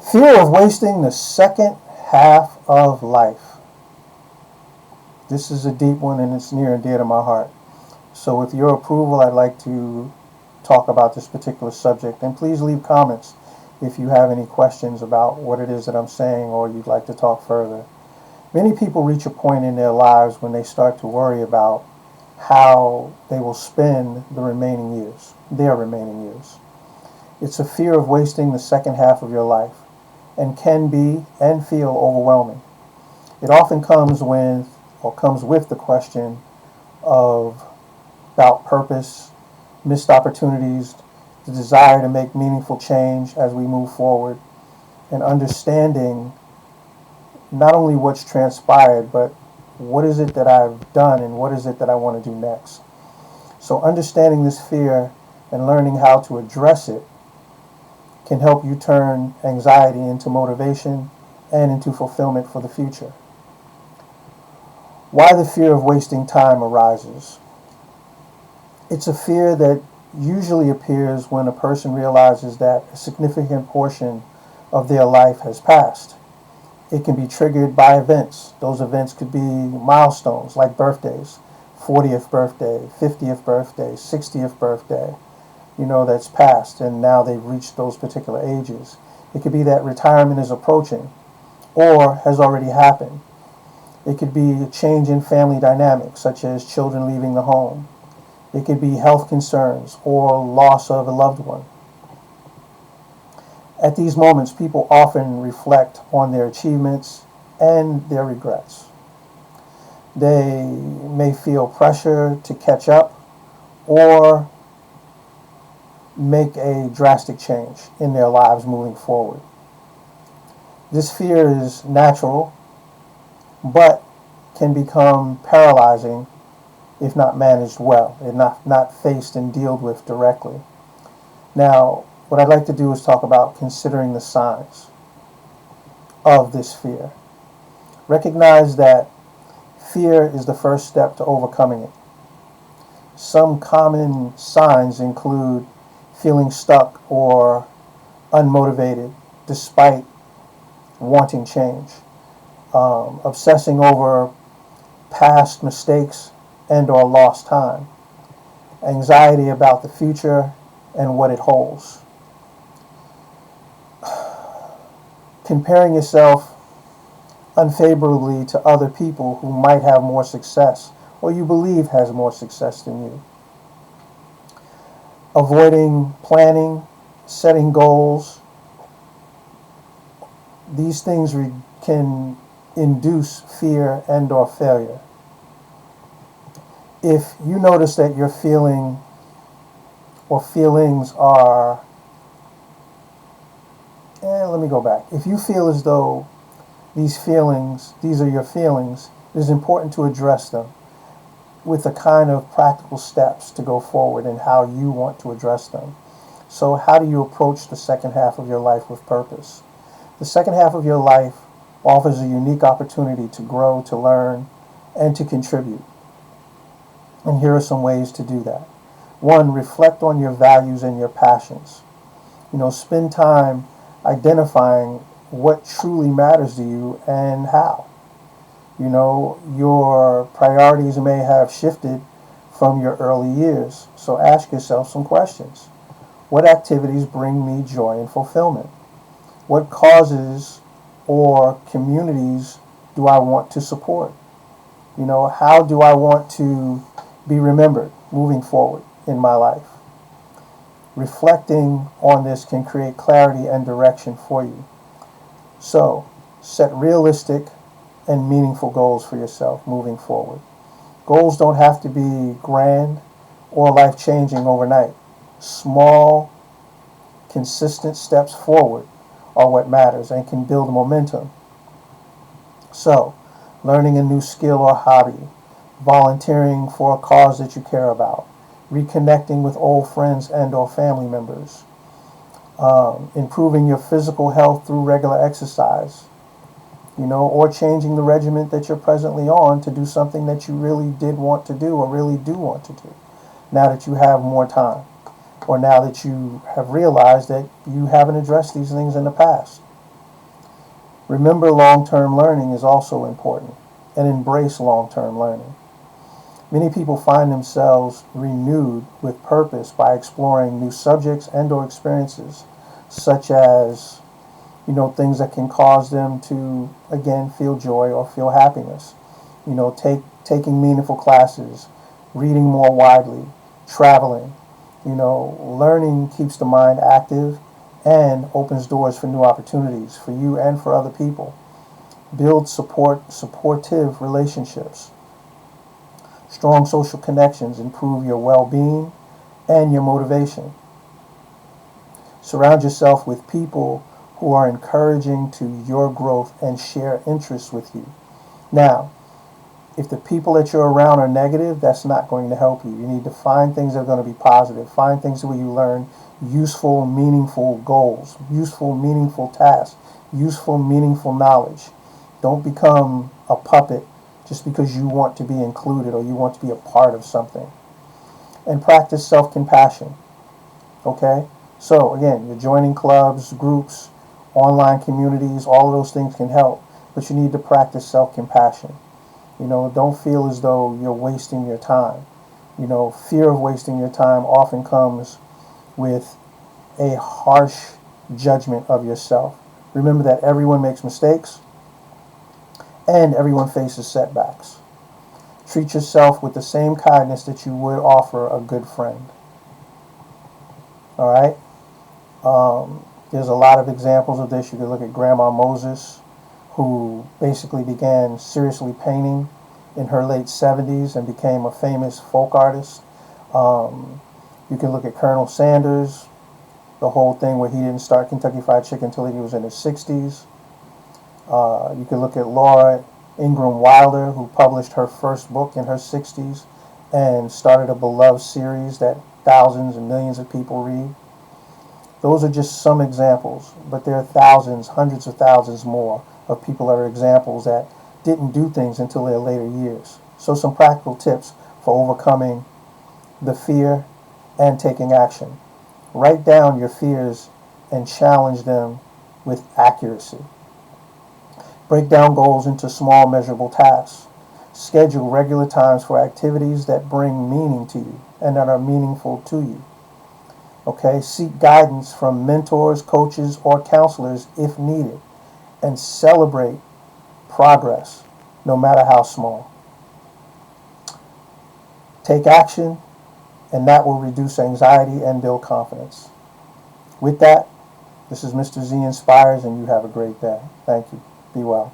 Fear of wasting the second half of life. This is a deep one and it's near and dear to my heart. So, with your approval, I'd like to talk about this particular subject. And please leave comments if you have any questions about what it is that I'm saying or you'd like to talk further. Many people reach a point in their lives when they start to worry about how they will spend the remaining years, their remaining years. It's a fear of wasting the second half of your life and can be and feel overwhelming. It often comes with the question of about purpose, missed opportunities, the desire to make meaningful change as we move forward, and understanding not only what's transpired, but what is it that I've done and what is it that I want to do next. So understanding this fear and learning how to address it can help you turn anxiety into motivation and into fulfillment for the future. Why the fear of wasting time arises. It's a fear that usually appears when a person realizes that a significant portion of their life has passed. It can be triggered by events. Those events could be milestones like birthdays, 40th birthday, 50th birthday, 60th birthday, that's passed and now they've reached those particular ages. It could be that retirement is approaching or has already happened. It could be a change in family dynamics, such as children leaving the home. It could be health concerns or loss of a loved one. At these moments, people often reflect on their achievements and their regrets. They may feel pressure to catch up or make a drastic change in their lives moving forward. This fear is natural, but can become paralyzing if not managed well, and not faced and dealt with directly. Now, what I'd like to do is talk about considering the signs of this fear. Recognize that fear is the first step to overcoming it. Some common signs include feeling stuck or unmotivated despite wanting change, obsessing over past mistakes and or lost time, anxiety about the future and what it holds, comparing yourself unfavorably to other people who might have more success or you believe has more success than you, avoiding planning, setting goals. These things can induce fear and or failure. If you notice that your feeling or feelings are, let me go back. If you feel as though these are your feelings, it is important to address them with the kind of practical steps to go forward and how you want to address them. So how do you approach the second half of your life with purpose? The second half of your life offers a unique opportunity to grow, to learn, and to contribute. And here are some ways to do that. One, reflect on your values and your passions. Spend time identifying what truly matters to you and how. Your priorities may have shifted from your early years. So ask yourself some questions. What activities bring me joy and fulfillment? What causes or communities do I want to support? How do I want to be remembered moving forward in my life? Reflecting on this can create clarity and direction for you. So, set realistic and meaningful goals for yourself moving forward. Goals don't have to be grand or life-changing overnight. Small, consistent steps forward are what matters and can build momentum. So, learning a new skill or hobby, volunteering for a cause that you care about, reconnecting with old friends and or family members, improving your physical health through regular exercise, or changing the regimen that you're presently on to do something that you really did want to do or really do want to do now that you have more time, or now that you have realized that you haven't addressed these things in the past. Remember, long-term learning is also important, and embrace long-term learning. Many people find themselves renewed with purpose by exploring new subjects and or experiences, such as, things that can cause them to, again, feel joy or feel happiness. Taking meaningful classes, reading more widely, traveling. Learning keeps the mind active and opens doors for new opportunities for you and for other people. Build supportive relationships. Strong social connections improve your well-being and your motivation. Surround yourself with people who are encouraging to your growth and share interests with you. Now, if the people that you're around are negative, that's not going to help you. You need to find things that are going to be positive. Find things where you learn useful, meaningful goals, useful, meaningful tasks, useful, meaningful knowledge. Don't become a puppet just because you want to be included or you want to be a part of something. And practice self-compassion. Okay? So, again, you're joining clubs, groups, online communities, all of those things can help. But you need to practice self-compassion. Don't feel as though you're wasting your time. Fear of wasting your time often comes with a harsh judgment of yourself. Remember that everyone makes mistakes and everyone faces setbacks. Treat yourself with the same kindness that you would offer a good friend. All right? There's a lot of examples of this. You can look at Grandma Moses, who basically began seriously painting in her late 70s and became a famous folk artist. You can look at Colonel Sanders, the whole thing where he didn't start Kentucky Fried Chicken until he was in his 60s. You can look at Laura Ingraham Wilder, who published her first book in her 60s and started a beloved series that thousands and millions of people read. Those are just some examples, but there are thousands, hundreds of thousands more of people that are examples that didn't do things until their later years. So some practical tips for overcoming the fear and taking action. Write down your fears and challenge them with accuracy. Break down goals into small, measurable tasks. Schedule regular times for activities that bring meaning to you and that are meaningful to you. Okay, seek guidance from mentors, coaches, or counselors if needed, and celebrate progress, no matter how small. Take action, and that will reduce anxiety and build confidence. With that, this is Mr. Z Inspires, and you have a great day. Thank you. Be well.